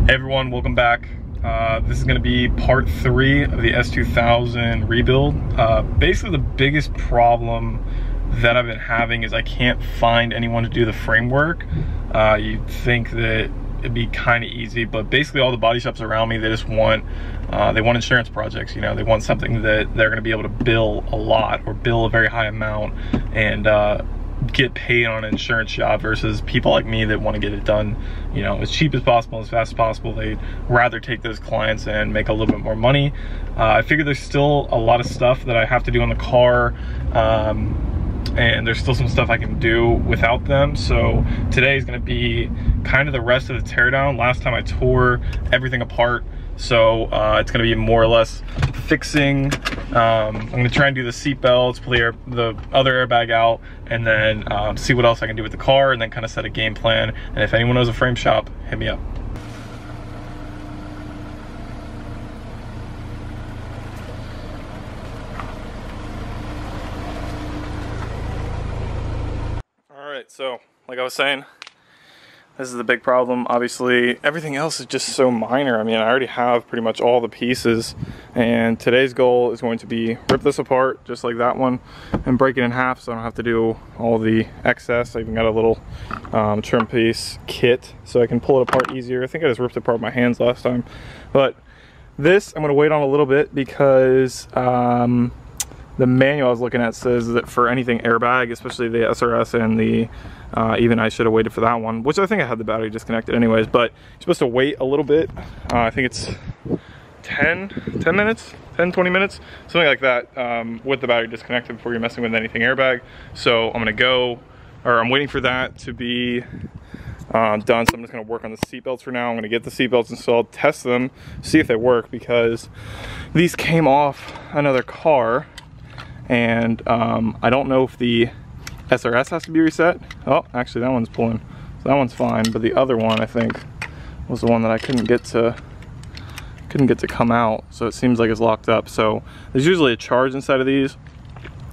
Hey everyone, welcome back. This is going to be part 3 of the S2000 rebuild. Basically the biggest problem that I've been having is I can't find anyone to do the framework. You'd think that it'd be kind of easy, but basically all the body shops around me, they just want insurance projects. You know, they want something that they're going to be able to bill a lot or bill a very high amount and get paid on an insurance job, versus people like me that want to get it done, you know, as cheap as possible, as fast as possible. They'd rather take those clients and make a little bit more money. I figure there's still a lot of stuff that I have to do on the car, and there's still some stuff I can do without them. So today is going to be kind of the rest of the teardown. Last time I tore everything apart, so it's going to be more or less fixing. I'm going to try and do the seat belts, pull the other airbag out, and then see what else I can do with the car, and then kind of set a game plan. And if anyone knows a frame shop, hit me up. All right, so like I was saying, this is the big problem. Obviously, everything else is just so minor. I mean, I already have pretty much all the pieces, and today's goal is going to be rip this apart just like that one and break it in half so I don't have to do all the excess. I even got a little trim piece kit so I can pull it apart easier. I think I just ripped it apart with my hands last time. But this, I'm gonna wait on a little bit because the manual I was looking at says that for anything airbag, especially the SRS and the even I should have waited for that one, which I think I had the battery disconnected anyways, but you're supposed to wait a little bit. I think it's 10 minutes, 10-20 minutes, something like that, with the battery disconnected before you're messing with anything airbag. So I'm waiting for that to be done. So I'm just gonna work on the seatbelts for now. I'm gonna get the seatbelts installed, test them, see if they work, because these came off another car, and I don't know if the SRS has to be reset. Oh, actually that one's pulling, so that one's fine, but the other one I think was the one that I couldn't get to come out, so it seems like it's locked up. So there's usually a charge inside of these,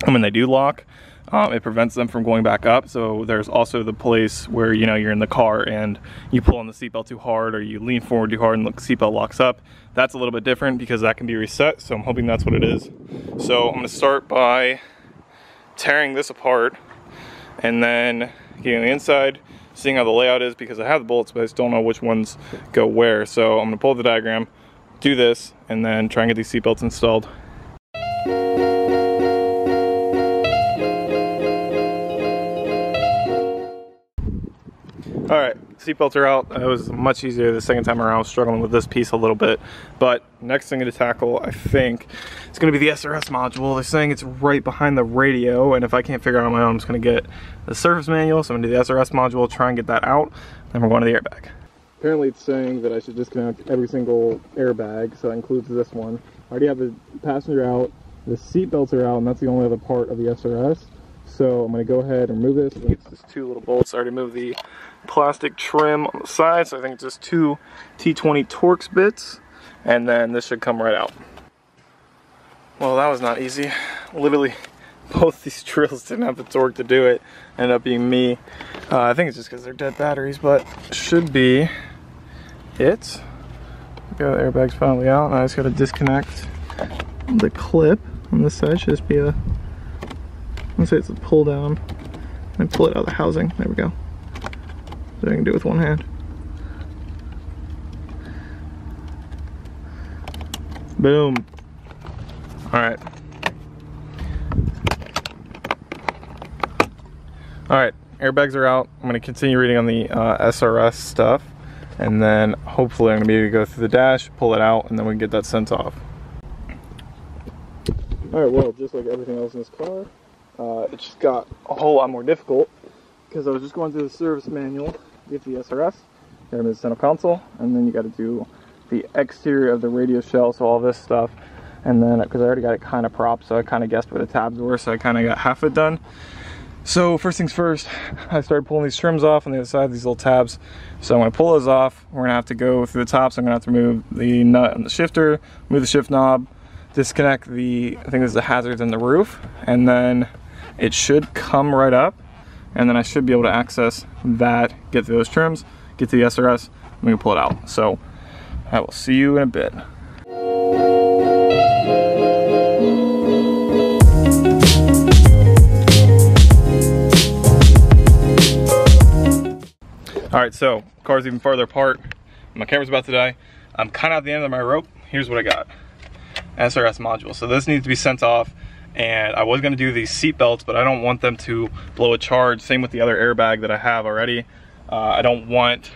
and when they do lock, it prevents them from going back up. So there's also the place where, you know, you're in the car and you pull on the seatbelt too hard, or you lean forward too hard and the seatbelt locks up. That's a little bit different because that can be reset, so I'm hoping that's what it is. So I'm gonna start by tearing this apart and then getting on the inside, seeing how the layout is, because I have the bolts, but I just don't know which ones go where. So I'm gonna pull the diagram, do this, and then try and get these seatbelts installed. All right, seatbelts are out. It was much easier the second time around. I was struggling with this piece a little bit, but next thing to tackle, I think, it's gonna be the SRS module. They're saying it's right behind the radio, and if I can't figure it out on my own, I'm just gonna get the service manual. So I'm gonna do the SRS module, try and get that out, then we're going to the airbag. Apparently it's saying that I should disconnect every single airbag, so that includes this one. I already have the passenger out, the seatbelts are out, and that's the only other part of the SRS. So I'm gonna go ahead and remove this. I think it's just 2 little bolts. I already moved the plastic trim on the side, so I think it's just 2 T20 Torx bits, and then this should come right out. Well, that was not easy. Literally, both these drills didn't have the torque to do it. Ended up being me. I think it's just because they're dead batteries, but should be it. Got the airbags finally out, and I just got to disconnect the clip on this side. Should just be a, let's say it's a pull down, and pull it out of the housing. There we go. So I can do it with one hand. Boom. All right. All right, airbags are out. I'm gonna continue reading on the SRS stuff, and then hopefully I'm gonna be able to go through the dash, pull it out, and then we can get that sent off. All right, well, just like everything else in this car, it just got a whole lot more difficult because I was just going through the service manual. Get the SRS, get rid of the center console, and then you got to do the exterior of the radio shell, so all this stuff. And then, because I already got it kind of propped, so I kind of guessed where the tabs were, so I kind of got half of it done. So first things first, I started pulling these trims off on the other side, these little tabs. So I'm going to pull those off. We're going to have to go through the top, so I'm going to have to remove the nut on the shifter, move the shift knob, disconnect the, I think this is the hazards in the roof, and then it should come right up, and then I should be able to access that, get through those trims, get to the SRS, and we can pull it out. So I will see you in a bit. Alright, so car's even farther apart. My camera's about to die. I'm kind of at the end of my rope. Here's what I got. SRS module. So this needs to be sent off, and I was going to do these seat belts, but I don't want them to blow a charge. Same with the other airbag that I have already. I don't want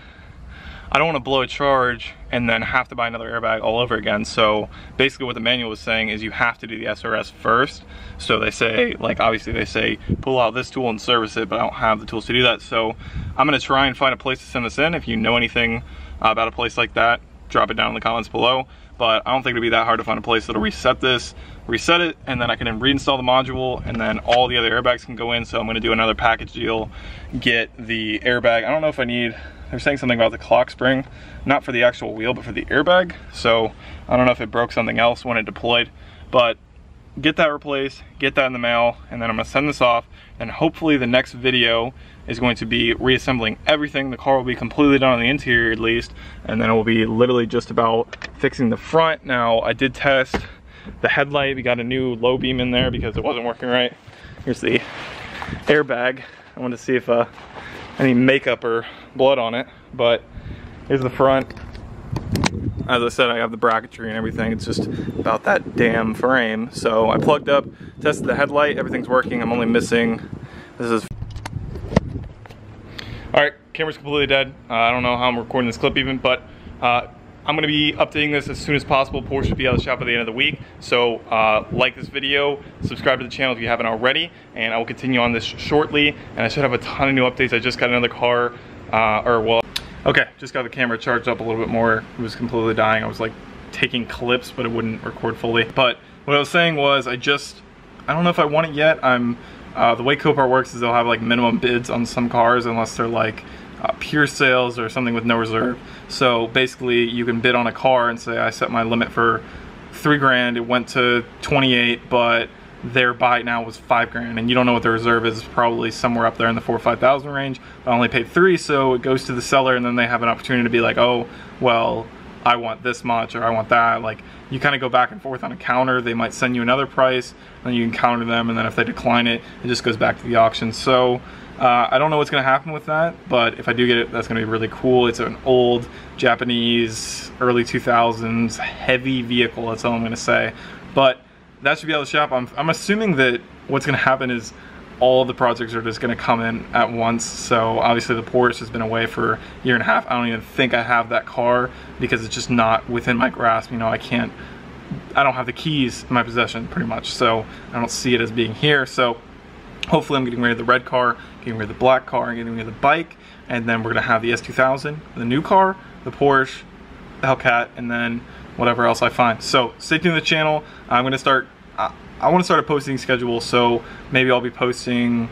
to blow a charge and then have to buy another airbag all over again. So basically what the manual was saying is you have to do the SRS first. So they say, like, obviously they say pull out this tool and service it, but I don't have the tools to do that. So I'm gonna try and find a place to send this in. If you know anything about a place like that, drop it down in the comments below. But I don't think it'll be that hard to find a place that'll reset this, reset it, and then I can then reinstall the module, and then all the other airbags can go in. So I'm gonna do another package deal, get the airbag. I don't know if I need, they're saying something about the clock spring, not for the actual wheel, but for the airbag. So I don't know if it broke something else when it deployed, but get that replaced, get that in the mail, and then I'm gonna send this off, and hopefully the next video is going to be reassembling everything. The car will be completely done on the interior at least, and then it will be literally just about fixing the front. Now, I did test the headlight. We got a new low beam in there because it wasn't working right. Here's the airbag. I wanted to see if any makeup or blood on it, but here's the front. As I said, I have the bracketry and everything. It's just about that damn frame. So I plugged up, tested the headlight, everything's working. I'm only missing, this is, all right, camera's completely dead. I don't know how I'm recording this clip even, but I'm gonna be updating this as soon as possible. Porsche should be out of the shop by the end of the week. So like this video, subscribe to the channel if you haven't already, and I will continue on this shortly. And I should have a ton of new updates. I just got another car, okay, just got the camera charged up a little bit more. It was completely dying. I was like taking clips, but it wouldn't record fully. But what I was saying was I don't know if I want it yet. The way Copart works is they'll have like minimum bids on some cars unless they're like pure sales or something with no reserve. So basically you can bid on a car and say I set my limit for $3 grand, it went to 28, but their buy now was $5 grand, and you don't know what the reserve is. It's probably somewhere up there in the 4,000 or 5,000 range. I only paid 3, so it goes to the seller, and then they have an opportunity to be like, oh, well, I want this much or I want that. Like, you kind of go back and forth on a counter. They might send you another price, and you can counter them, and then if they decline it, it just goes back to the auction. So I don't know what's going to happen with that, but if I do get it, that's going to be really cool. It's an old Japanese early 2000s heavy vehicle, that's all I'm going to say. But that should be out of the shop. I'm assuming that what's going to happen is all the projects are just going to come in at once. So obviously the Porsche has been away for a year and a half. I don't even think I have that car because it's just not within my grasp. You know, I don't have the keys in my possession pretty much, so I don't see it as being here. So hopefully I'm getting rid of the red car, getting rid of the black car, and getting rid of the bike, and then we're going to have the S2000, the new car, the Porsche, the Hellcat, and then whatever else I find. So stay tuned to the channel. I'm going to start, I want to start a posting schedule, so maybe I'll be posting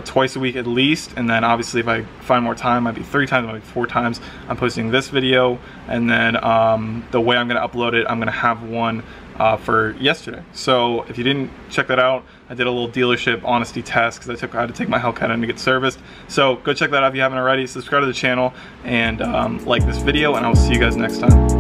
twice a week at least, and then obviously if I find more time, might be 3 times, might be 4 times. I'm posting this video, and then the way I'm going to upload it, I'm going to have one for yesterday. So if you didn't check that out, I did a little dealership honesty test because I had to take my Hellcat in to get serviced. So go check that out if you haven't already. Subscribe to the channel and like this video, and I will see you guys next time.